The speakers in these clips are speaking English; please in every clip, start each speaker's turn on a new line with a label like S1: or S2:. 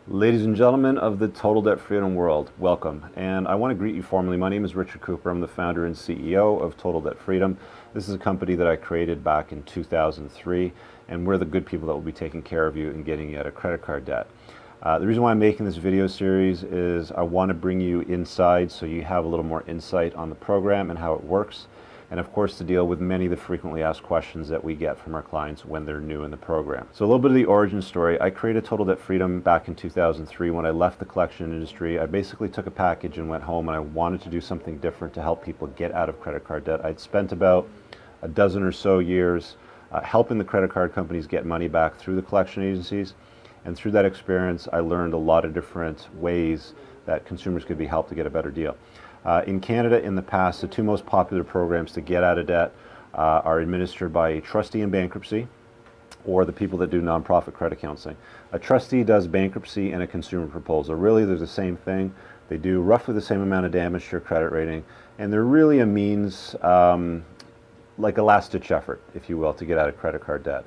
S1: Ladies and gentlemen of the Total Debt Freedom world, welcome. And I want to greet you formally. My name is Richard Cooper. I'm the founder and CEO of Total Debt Freedom. This is a company that I created back in 2003, and we're the good people that will be taking care of you and getting you out of credit card debt. The reason why I'm making this video series is I want to bring you inside so you have a little more insight on the program and how it works, and of course to deal with many of the frequently asked questions that we get from our clients when they're new in the program. So a little bit of the origin story. I created Total Debt Freedom back in 2003 when I left the collection industry. I basically took a package and went home, and I wanted to do something different to help people get out of credit card debt. I'd spent about a dozen or so years helping the credit card companies get money back through the collection agencies, and through that experience I learned a lot of different ways that consumers could be helped to get a better deal. In Canada, in the past, the two most popular programs to get out of debt are administered by a trustee in bankruptcy or the people that do nonprofit credit counseling. A trustee does bankruptcy and a consumer proposal. Really, they're the same thing. They do roughly the same amount of damage to your credit rating, and they're really a means, like a last-ditch effort, if you will, to get out of credit card debt.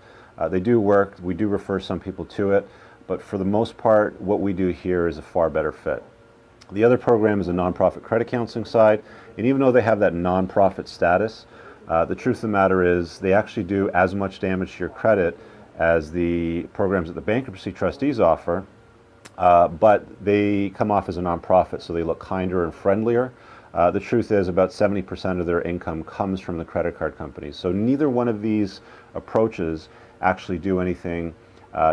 S1: They do work. We do refer some people to it, but for the most part, what we do here is a far better fit. The other program is a nonprofit credit counseling side, and even though they have that nonprofit status, the truth of the matter is they actually do as much damage to your credit as the programs that the bankruptcy trustees offer, but they come off as a nonprofit, so they look kinder and friendlier. The truth is about 70% of their income comes from the credit card companies, so neither one of these approaches actually do anything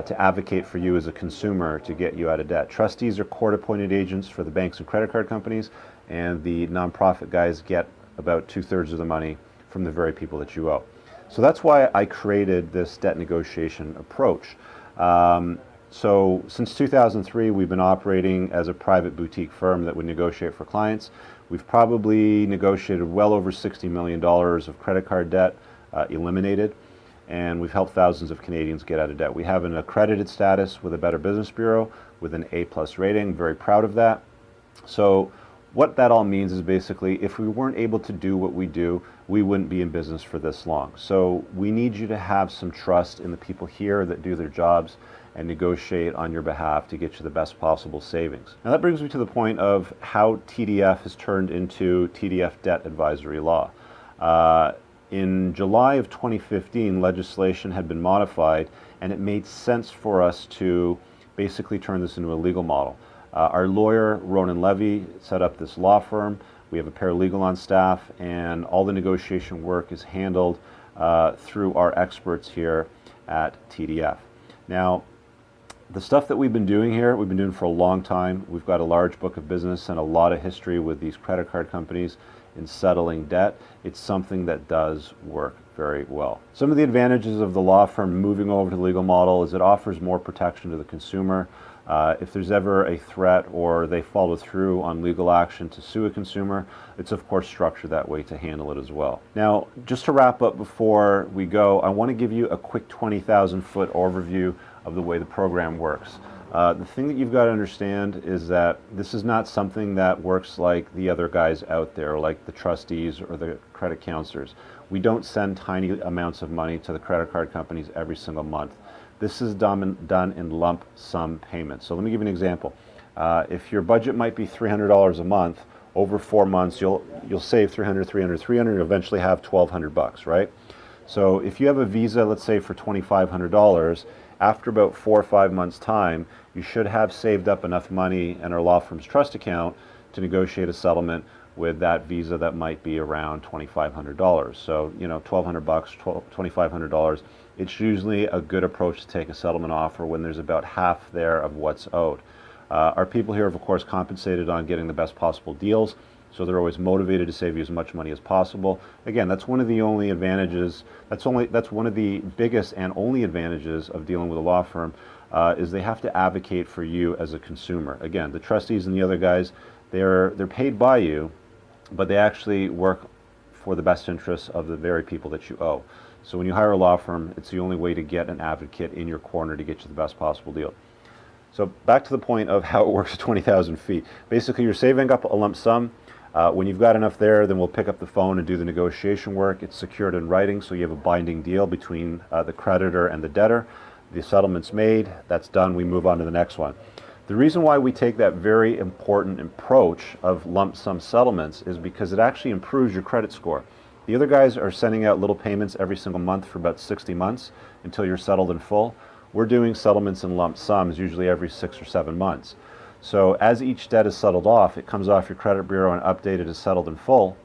S1: to advocate for you as a consumer to get you out of debt. Trustees are court-appointed agents for the banks and credit card companies, and the nonprofit guys get about 2/3 of the money from the very people that you owe. So that's why I created this debt negotiation approach. So since 2003, we've been operating as a private boutique firm that would negotiate for clients. We've probably negotiated well over $60 million of credit card debt eliminated, and we've helped thousands of Canadians get out of debt. We have an accredited status with a Better Business Bureau with an A+ rating. Very proud of that. So what that all means is basically if we weren't able to do what we do, we wouldn't be in business for this long. So we need you to have some trust in the people here that do their jobs and negotiate on your behalf to get you the best possible savings. Now that brings me to the point of how TDF has turned into TDF Debt Advisory Law. In July of 2015, legislation had been modified, and it made sense for us to basically turn this into a legal model. Our lawyer, Ronan Levy, set up this law firm. We have a paralegal on staff, and all the negotiation work is handled through our experts here at TDF. Now, the stuff that we've been doing here, we've been doing for a long time. We've got a large book of business and a lot of history with these credit card companies in settling debt. It's something that does work very well. Some of the advantages of the law firm moving over to the legal model is it offers more protection to the consumer. If there's ever a threat or they follow through on legal action to sue a consumer, it's of course structured that way to handle it as well. Now, just to wrap up before we go, I want to give you a quick 20,000-foot overview of the way the program works. The thing that you've got to understand is that this is not something that works like the other guys out there, like the trustees or the credit counselors. We don't send tiny amounts of money to the credit card companies every single month. This is done in lump sum payments. So let me give you an example. If your budget might be $300 a month, over 4 months you'll save 300, 300, 300, you'll eventually have $1,200, right? So if you have a Visa, let's say for $2,500, after about 4 or 5 months' time, you should have saved up enough money in our law firm's trust account to negotiate a settlement with that Visa that might be around $2,500. So, you know, $1,200, $2,500. It's usually a good approach to take a settlement offer when there's about half there of what's owed. Our people here have, of course, compensated on getting the best possible deals, so they're always motivated to save you as much money as possible. Again, that's one of the only advantages, that's one of the biggest and only advantages of dealing with a law firm, is they have to advocate for you as a consumer. Again, the trustees and the other guys, they're paid by you, but they actually work for the best interests of the very people that you owe. So when you hire a law firm, it's the only way to get an advocate in your corner to get you the best possible deal. So back to the point of how it works at 20,000 feet. Basically, you're saving up a lump sum. When you've got enough there, then we'll pick up the phone and do the negotiation work. It's secured in writing, so you have a binding deal between the creditor and the debtor. The settlement's made, that's done, we move on to the next one. The reason why we take that very important approach of lump sum settlements is because it actually improves your credit score. The other guys are sending out little payments every single month for about 60 months until you're settled in full. We're doing settlements in lump sums usually every 6 or 7 months. So as each debt is settled off, it comes off your credit bureau and updated as settled in full,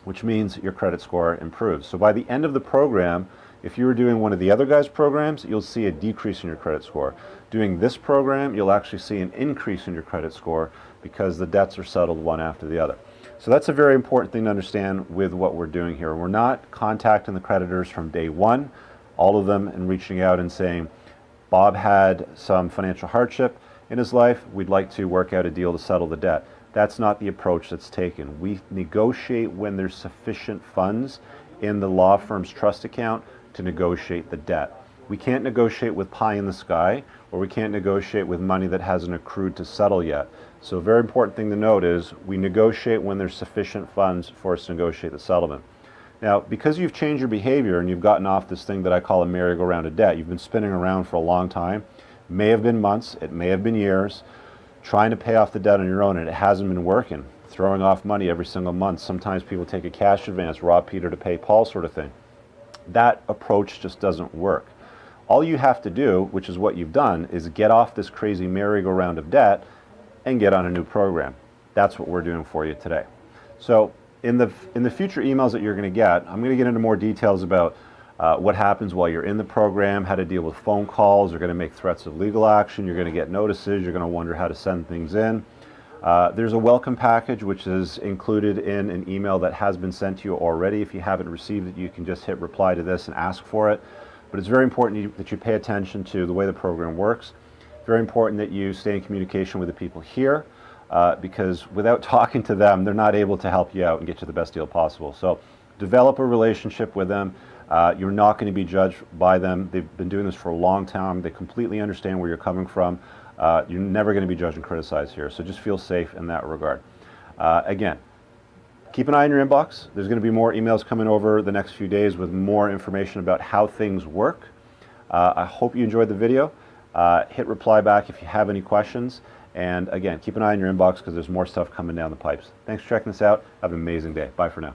S1: which means your credit score improves. So by the end of the program, if you were doing one of the other guys' programs, you'll see a decrease in your credit score. Doing this program, you'll actually see an increase in your credit score because the debts are settled one after the other. So that's a very important thing to understand with what we're doing here. We're not contacting the creditors from day one, all of them, and reaching out and saying, Bob had some financial hardship in his life, we'd like to work out a deal to settle the debt. That's not the approach that's taken. We negotiate when there's sufficient funds in the law firm's trust account to negotiate the debt. We can't negotiate with pie in the sky, or we can't negotiate with money that hasn't accrued to settle yet. So a very important thing to note is we negotiate when there's sufficient funds for us to negotiate the settlement. Now, because you've changed your behavior and you've gotten off this thing that I call a merry-go-round of debt, you've been spinning around for a long time, it may have been months, it may have been years, trying to pay off the debt on your own, and it hasn't been working. Throwing off money every single month. Sometimes people take a cash advance, rob Peter to pay Paul sort of thing. That approach just doesn't work. All you have to do, which is what you've done, is get off this crazy merry-go-round of debt and get on a new program. That's what we're doing for you today. So in the future emails that you're going to get, I'm going to get into more details about what happens while you're in the program, how to deal with phone calls. You're going to make threats of legal action. You're going to get notices. You're going to wonder how to send things in. There's a welcome package which is included in an email that has been sent to you already. If you haven't received it, you can just hit reply to this and ask for it. But it's very important that you pay attention to the way the program works. Very important that you stay in communication with the people here because without talking to them, they're not able to help you out and get you the best deal possible. So develop a relationship with them. You're not going to be judged by them. They've been doing this for a long time. They completely understand where you're coming from. You're never going to be judged and criticized here. So just feel safe in that regard. Again, keep an eye on your inbox. There's going to be more emails coming over the next few days with more information about how things work. I hope you enjoyed the video. Hit reply back if you have any questions. And again, keep an eye on your inbox because there's more stuff coming down the pipes. Thanks for checking this out. Have an amazing day. Bye for now.